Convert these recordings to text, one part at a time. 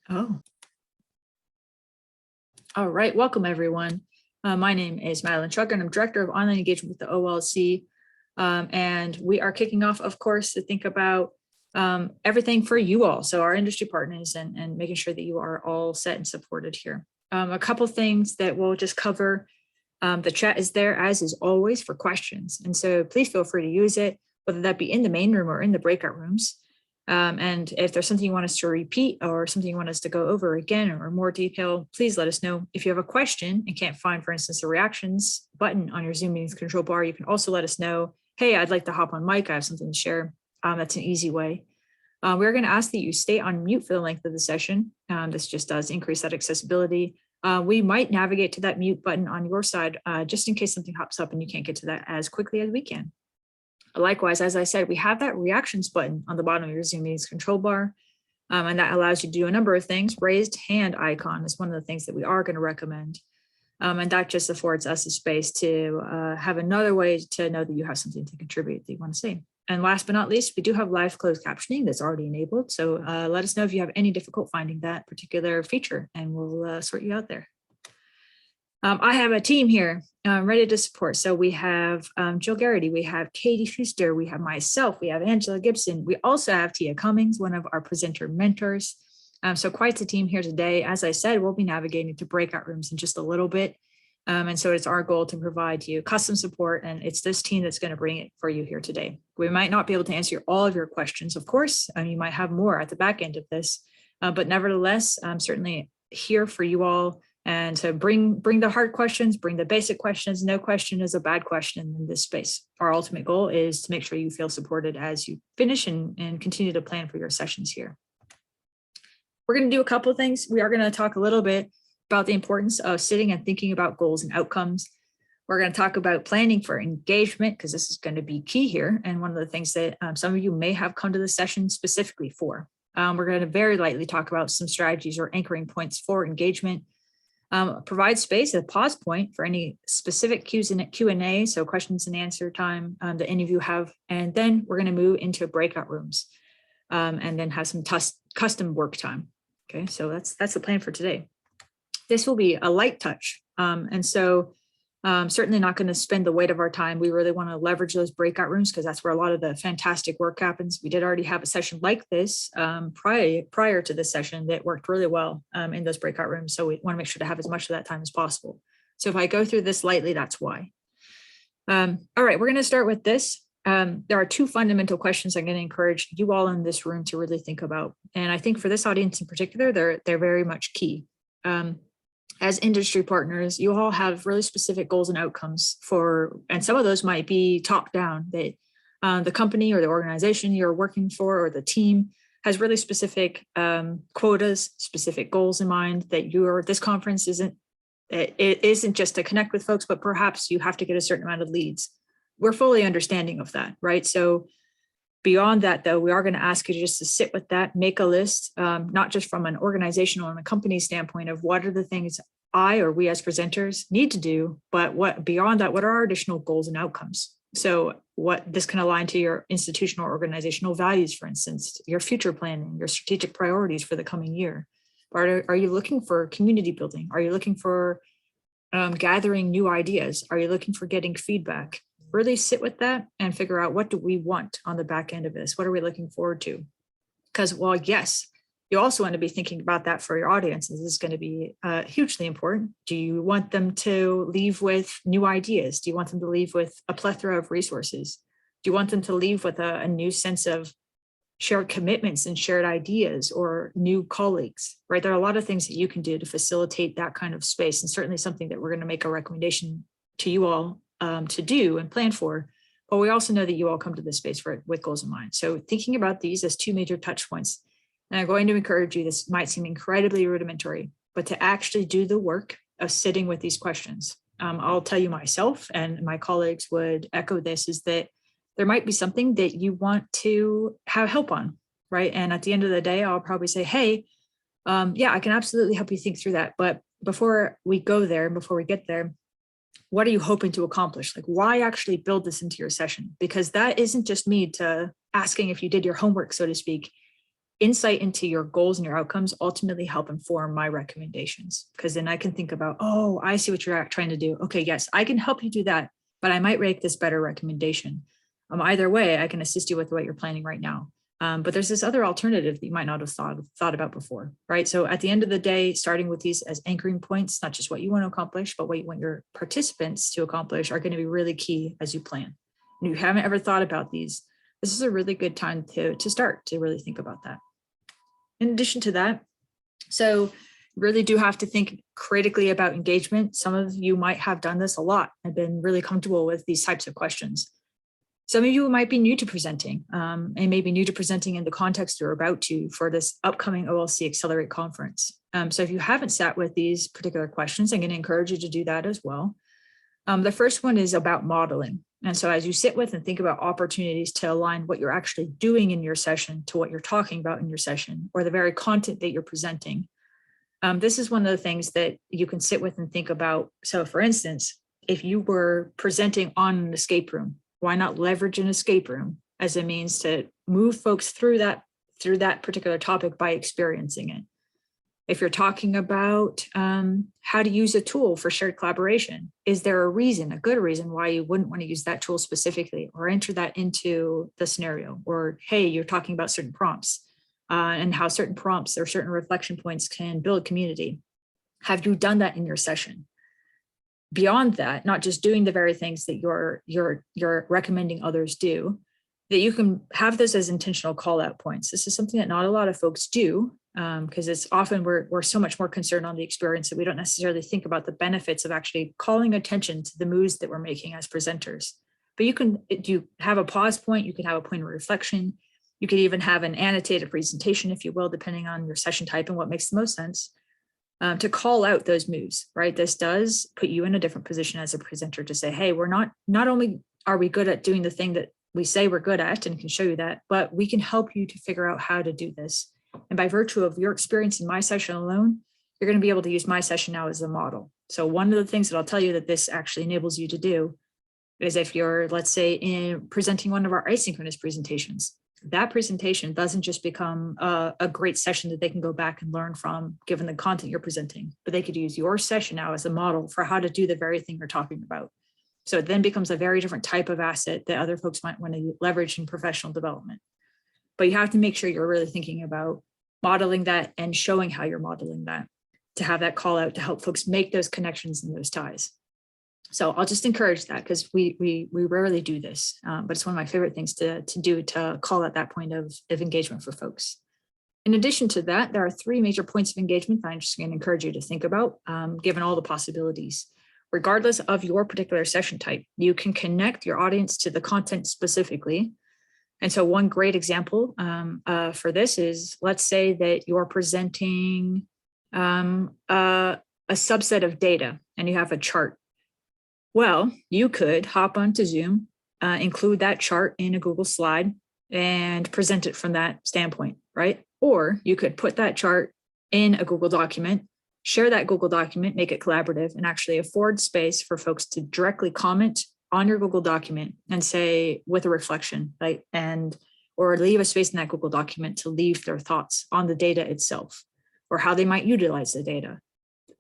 Oh, all right. Welcome, everyone. My name is Madeline Trucker, and I'm Director of Online Engagement with the OLC. And we are kicking off, of course, to think about everything for you all. So our industry partners and making sure that you are all set and supported here. A couple things that we'll just cover. The chat is there, as is always, for questions. And so please feel free to use it, whether that be in the main room or in the breakout rooms. And if there's something you want us to repeat or something you want us to go over again or more detail, please let us know. If you have a question and can't find, for instance, the reactions button on your Zoom meetings control bar, you can also let us know, hey, I'd like to hop on mic. I have something to share. That's an easy way. We're going to ask that you stay on mute for the length of the session. This just does increase that accessibility. We might navigate to that mute button on your side just in case something hops up and you can't get to that as quickly as we can. Likewise, as I said, we have that reactions button on the bottom of your Zoom meetings control bar, and that allows you to do a number of things. Raised hand icon is one of the things that we are going to recommend, and that just affords us a space to have another way to know that you have something to contribute that you want to say. And last but not least, we do have live closed captioning that's already enabled, so let us know if you have any difficult finding that particular feature, and we'll sort you out there. I have a team here ready to support. So we have Jill Garrity, we have Katie Schuster, we have myself, we have Angela Gibson. We also have Tia Cummings, one of our presenter mentors. So quite the team here today. As I said, we'll be navigating to breakout rooms in just a little bit. And so it's our goal to provide you custom support, and it's this team that's going to bring it for you here today. We might not be able to answer all of your questions, of course, and you might have more at the back end of this, but nevertheless, I'm certainly here for you all. And so bring the hard questions, bring the basic questions. No question is a bad question in this space. Our ultimate goal is to make sure you feel supported as you finish and continue to plan for your sessions here. We're going to do a couple of things. We are going to talk a little bit about the importance of sitting and thinking about goals and outcomes. We're going to talk about planning for engagement, because this is going to be key here. And one of the things that some of you may have come to the session specifically for. We're going to very lightly talk about some strategies or anchoring points for engagement. Provide space, a pause point for any specific Q&A, so questions and answer time that any of you have. And then we're going to move into breakout rooms and then have some custom work time. Okay, so that's the plan for today. This will be a light touch. And so certainly not going to spend the weight of our time. We really want to leverage those breakout rooms because that's where a lot of the fantastic work happens. We did already have a session like this prior to this session that worked really well in those breakout rooms. So we want to make sure to have as much of that time as possible. So if I go through this lightly, that's why. All right, we're going to start with this. There are two fundamental questions I'm going to encourage you all in this room to really think about. And I think for this audience in particular, they're very much key. As industry partners, you all have really specific goals and outcomes and some of those might be top down, that the company or the organization you're working for or the team has really specific quotas, specific goals in mind, that this conference isn't just to connect with folks, but perhaps you have to get a certain amount of leads. We're fully understanding of that, right? So beyond that, though, we are going to ask you just to sit with that, make a list, not just from an organizational and a company standpoint of what are the things I or we as presenters need to do, but what beyond that, what are our additional goals and outcomes? So what this can align to your institutional or organizational values, for instance, your future planning, your strategic priorities for the coming year. Are you looking for community building? Are you looking for gathering new ideas? Are you looking for getting feedback? Really sit with that and figure out, what do we want on the back end of this? What are we looking forward to? Because while yes, you also want to be thinking about that for your audience. This is going to be hugely important. Do you want them to leave with new ideas? Do you want them to leave with a plethora of resources? Do you want them to leave with a new sense of shared commitments and shared ideas or new colleagues, right? There are a lot of things that you can do to facilitate that kind of space, and certainly something that we're going to make a recommendation to you all to do and plan for. But we also know that you all come to this space with goals in mind. So thinking about these as two major touch points. And I'm going to encourage you, this might seem incredibly rudimentary, but to actually do the work of sitting with these questions. I'll tell you myself, and my colleagues would echo this, is that there might be something that you want to have help on, right? And at the end of the day, I'll probably say, hey, yeah, I can absolutely help you think through that. But before we go there, before we get there, what are you hoping to accomplish? Like, why actually build this into your session? Because that isn't just me asking if you did your homework, so to speak. insight into your goals and your outcomes ultimately help inform my recommendations, because then I can think about, oh, I see what you're trying to do. Okay, yes, I can help you do that, but I might make this better recommendation. Either way, I can assist you with what you're planning right now. But there's this other alternative that you might not have thought about before, right? So at the end of the day, starting with these as anchoring points, not just what you want to accomplish, but what you want your participants to accomplish, are going to be really key as you plan. And if you haven't ever thought about these, this is a really good time to start to really think about that. In addition to that, so really do have to think critically about engagement. Some of you might have done this a lot and been really comfortable with these types of questions. Some of you might be new to presenting and maybe new to presenting in the context you're about to for this upcoming OLC Accelerate conference. So if you haven't sat with these particular questions, I'm going to encourage you to do that as well. The first one is about modeling. And so as you sit with and think about opportunities to align what you're actually doing in your session to what you're talking about in your session, or the very content that you're presenting, this is one of the things that you can sit with and think about. So for instance, if you were presenting on an escape room, why not leverage an escape room as a means to move folks through that particular topic by experiencing it? If you're talking about how to use a tool for shared collaboration, is there a good reason why you wouldn't want to use that tool specifically, or enter that into the scenario? Or, hey, you're talking about certain prompts and how certain prompts or certain reflection points can build community. Have you done that in your session? Beyond that, not just doing the very things that you're recommending others do, that you can have those as intentional call out points. This is something that not a lot of folks do, because it's often we're so much more concerned on the experience that we don't necessarily think about the benefits of actually calling attention to the moves that we're making as presenters. But you have a pause point, you can have a point of reflection, you could even have an annotated presentation, if you will, depending on your session type and what makes the most sense, to call out those moves, right? This does put you in a different position as a presenter to say, hey, we're not only are we good at doing the thing that we say we're good at and can show you that, but we can help you to figure out how to do this. And by virtue of your experience in my session alone, you're going to be able to use my session now as a model. So one of the things that I'll tell you that this actually enables you to do is, if you're, let's say, presenting one of our asynchronous presentations, that presentation doesn't just become a great session that they can go back and learn from, given the content you're presenting, but they could use your session now as a model for how to do the very thing you're talking about. So it then becomes a very different type of asset that other folks might want to leverage in professional development. But you have to make sure you're really thinking about modeling that and showing how you're modeling that, to have that call out to help folks make those connections and those ties. So I'll just encourage that, because we rarely do this, but it's one of my favorite things to do, to call at that point of engagement for folks. In addition to that, there are 3 major points of engagement that I'm just going to encourage you to think about, given all the possibilities. Regardless of your particular session type, you can connect your audience to the content specifically. And so one great example for this is, let's say that you're presenting a subset of data and you have a chart. Well, you could hop onto Zoom, include that chart in a Google slide and present it from that standpoint, right? Or you could put that chart in a Google document, share that Google document, make it collaborative, and actually afford space for folks to directly comment on your Google document and say, with a reflection, right? Or leave a space in that Google document to leave their thoughts on the data itself, or how they might utilize the data.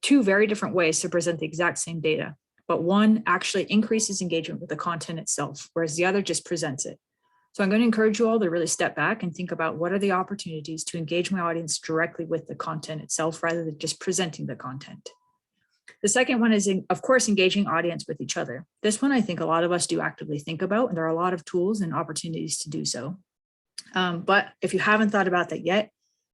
2 very different ways to present the exact same data, but one actually increases engagement with the content itself, whereas the other just presents it. So I'm going to encourage you all to really step back and think about, what are the opportunities to engage my audience directly with the content itself, rather than just presenting the content. The second one is, of course, engaging audience with each other. This one I think a lot of us do actively think about, and there are a lot of tools and opportunities to do so. But if you haven't thought about that yet,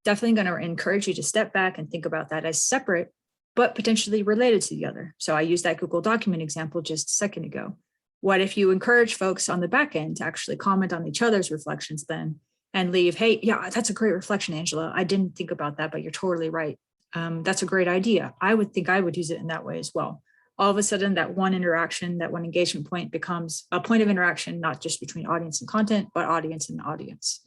definitely going to encourage you to step back and think about that as separate, but potentially related to the other. So I used that Google document example just a second ago. What if you encourage folks on the back end to actually comment on each other's reflections then, and leave, hey, yeah, that's a great reflection, Angela. I didn't think about that, but you're totally right. That's a great idea. I would think I would use it in that way as well. All of a sudden, that one interaction, that one engagement point becomes a point of interaction, not just between audience and content, but audience and audience.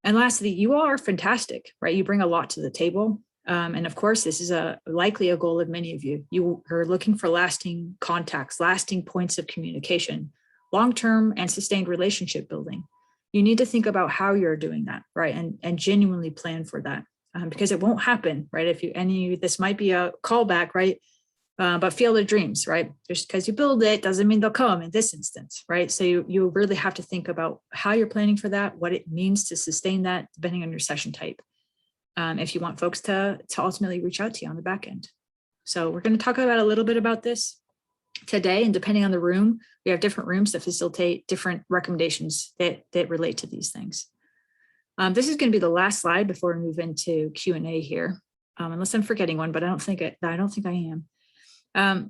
And lastly, you all are fantastic, right? You bring a lot to the table. And of course, this is likely a goal of many of you. You are looking for lasting contacts, lasting points of communication, long-term and sustained relationship building. you need to think about how you're doing that, right? And genuinely plan for that, because it won't happen, right? This might be a callback, right? But field of dreams, right? Just because you build it doesn't mean they'll come in this instance, right? So you really have to think about how you're planning for that, what it means to sustain that, depending on your session type. If you want folks to ultimately reach out to you on the back end. So we're going to talk about a little bit about this today, and depending on the room, we have different rooms that facilitate different recommendations that relate to these things. This is going to be the last slide before we move into Q&A here, unless I'm forgetting one, but I don't think I am.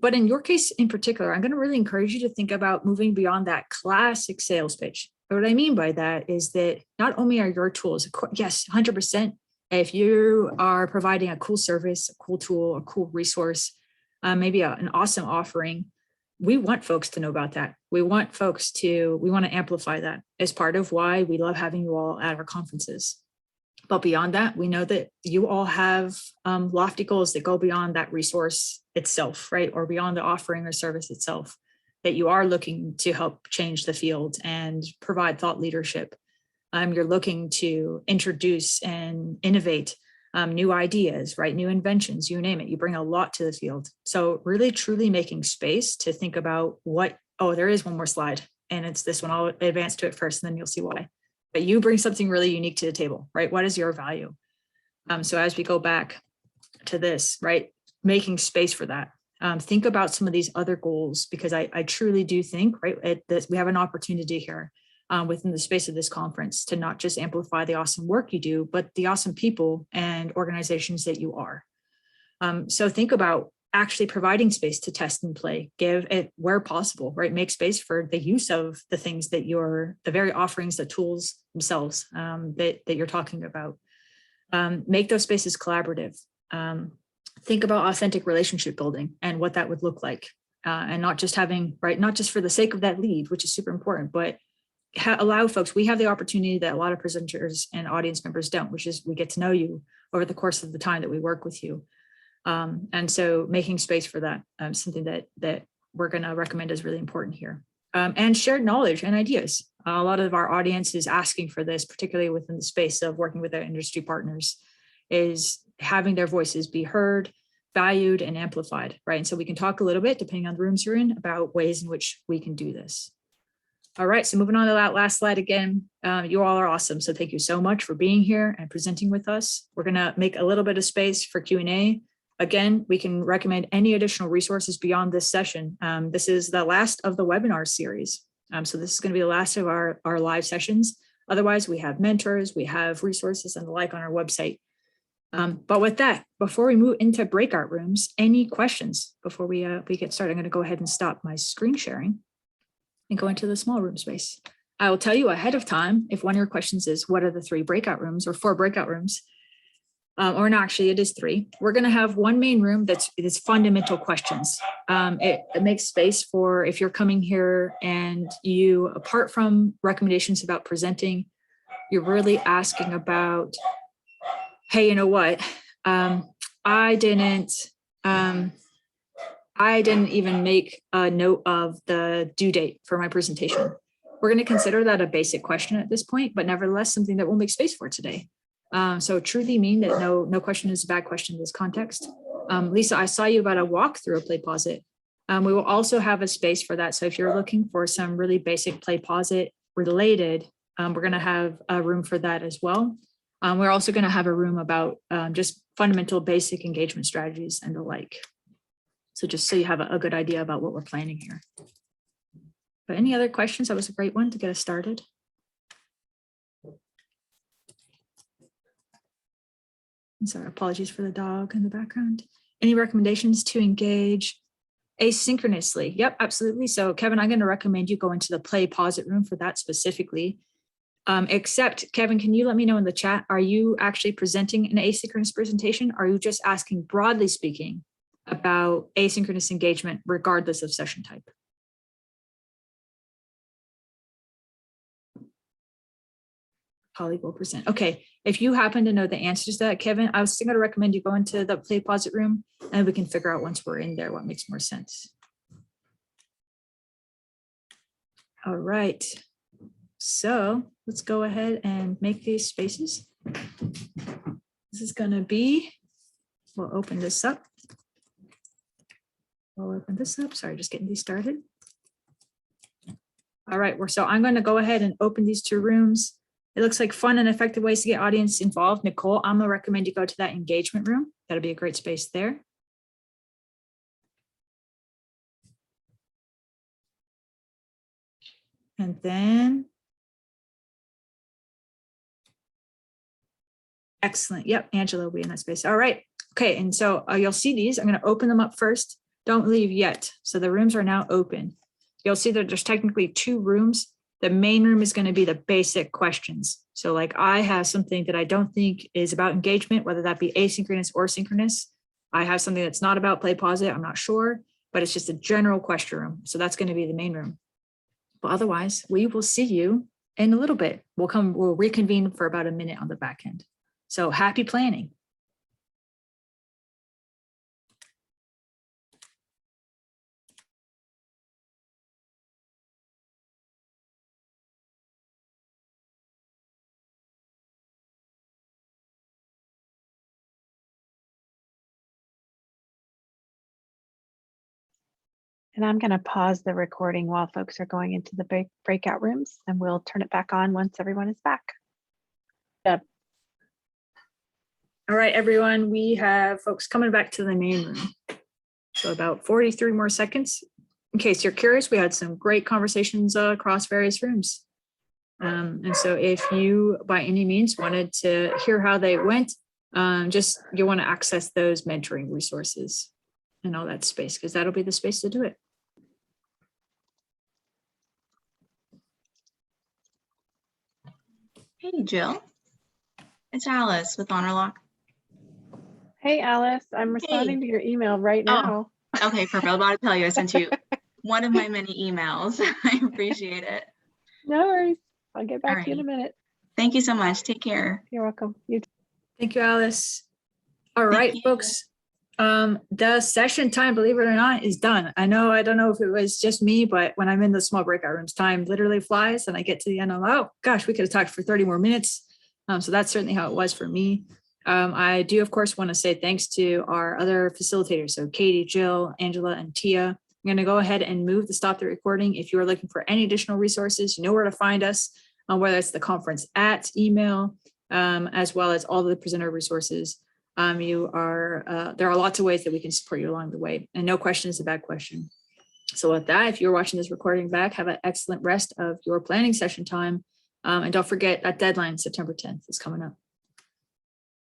But in your case in particular, I'm going to really encourage you to think about moving beyond that classic sales pitch. But what I mean by that is that not only are your tools, yes, 100%, if you are providing a cool service, a cool tool, a cool resource, maybe an awesome offering, we want folks to know about that. We want to amplify that as part of why we love having you all at our conferences. But beyond that, we know that you all have lofty goals that go beyond that resource itself, right? Or beyond the offering or service itself, that you are looking to help change the field and provide thought leadership. You're looking to introduce and innovate new ideas, right? New inventions, you name it. You bring a lot to the field. So really, truly making space to think about there is one more slide, and it's this one. I'll advance to it first, and then you'll see why. But you bring something really unique to the table, right? What is your value? So as we go back to this, right, making space for that. Think about some of these other goals, because I truly do think, right, we have an opportunity here within the space of this conference to not just amplify the awesome work you do, but the awesome people and organizations that you are. So think about actually providing space to test and play, give it where possible, right? Make space for the use of the things that the very offerings, the tools themselves that you're talking about. Make those spaces collaborative. Think about authentic relationship building and what that would look like. And not just for the sake of that lead, which is super important, but allow folks, we have the opportunity that a lot of presenters and audience members don't, which is we get to know you over the course of the time that we work with you. And so making space for that, something that we're going to recommend is really important here. And shared knowledge and ideas. A lot of our audience is asking for this, particularly within the space of working with our industry partners, is having their voices be heard, valued, and amplified, right? And so we can talk a little bit, depending on the rooms you're in, about ways in which we can do this. All right, so moving on to that last slide again, you all are awesome. So thank you so much for being here and presenting with us. We're going to make a little bit of space for Q&A. Again, we can recommend any additional resources beyond this session. This is the last of the webinar series. So this is going to be the last of our live sessions. Otherwise, we have mentors, we have resources and the like on our website. But with that, before we move into breakout rooms, any questions before we get started? I'm going to go ahead and stop my screen sharing and go into the small room space. I will tell you ahead of time if one of your questions is, what are the 3 breakout rooms or 4 breakout rooms? Or no, actually it is 3. We're going to have one main room that's fundamental questions. It makes space for if you're coming here and you, apart from recommendations about presenting, you're really asking about, hey, you know what? I didn't even make a note of the due date for my presentation. We're going to consider that a basic question at this point, but nevertheless something that we'll make space for today. So truly mean that no question is a bad question in this context. Lisa, I saw you about a walkthrough of PlayPosit. We will also have a space for that. So if you're looking for some really basic PlayPosit related, we're going to have a room for that as well. We're also going to have a room about just fundamental basic engagement strategies and the like. So just so you have a good idea about what we're planning here. But any other questions? That was a great one to get us started. I'm sorry, apologies for the dog in the background. Any recommendations to engage asynchronously? Yep, absolutely. So Kevin, I'm going to recommend you go into the PlayPosit room for that specifically. Except, Kevin, can you let me know in the chat, are you actually presenting an asynchronous presentation? Or are you just asking, broadly speaking, about asynchronous engagement regardless of session type? Colleague will present. Okay, if you happen to know the answers to that, Kevin, I was going to recommend you go into the PlayPosit room and we can figure out once we're in there what makes more sense. All right. So let's go ahead and make these spaces. This is going to be, we'll open this up. Sorry, just getting these started. All right, so I'm going to go ahead and open these two rooms. It looks like fun and effective ways to get audience involved. Nicole, I'm going to recommend you go to that engagement room. That'll be a great space there. And then, excellent. Yep, Angela will be in that space. All right. Okay, and so you'll see these. I'm going to open them up first. Don't leave yet. So the rooms are now open. You'll see that there's technically two rooms. The main room is going to be the basic questions. So like I have something that I don't think is about engagement, whether that be asynchronous or synchronous. I have something that's not about PlayPosit. I'm not sure, but it's just a general question room. So that's going to be the main room. But otherwise, we will see you in a little bit. We'll reconvene for about a minute on the back end. So happy planning. And I'm going to pause the recording while folks are going into the breakout rooms, and we'll turn it back on once everyone is back. Yep. All right, everyone, we have folks coming back to the main room. So about 43 more seconds. In case you're curious, we had some great conversations across various rooms. And so if you, by any means, wanted to hear how they went, you want to access those mentoring resources and all that space, because that'll be the space to do it. Hey, Jill. It's Alice with HonorLock. Hey, Alice, I'm responding to your email right now. Oh, okay, perfect. I was about to tell you, I sent you one of my many emails. I appreciate it. No worries. I'll get back All to you in a right. minute. Thank you so much. Take care. You're welcome. You too. Thank you, Alice. All right, you. folks. The session time, believe it or not, is done. I don't know if it was just me, but when I'm in the small breakout rooms, time literally flies and I get to the end. I'm like, oh gosh, we could have talked for 30 more minutes. So that's certainly how it was for me. I do, of course, want to say thanks to our other facilitators. So Katie, Jill, Angela, and Tia. I'm going to go ahead and move the stop the recording. If you are looking for any additional resources, you know where to find us, whether it's the conference email, as well as all the presenter resources. There are lots of ways that we can support you along the way, and no question is a bad question. So with that, if you're watching this recording back, have an excellent rest of your planning session time. And don't forget that deadline, September 10th, is coming up.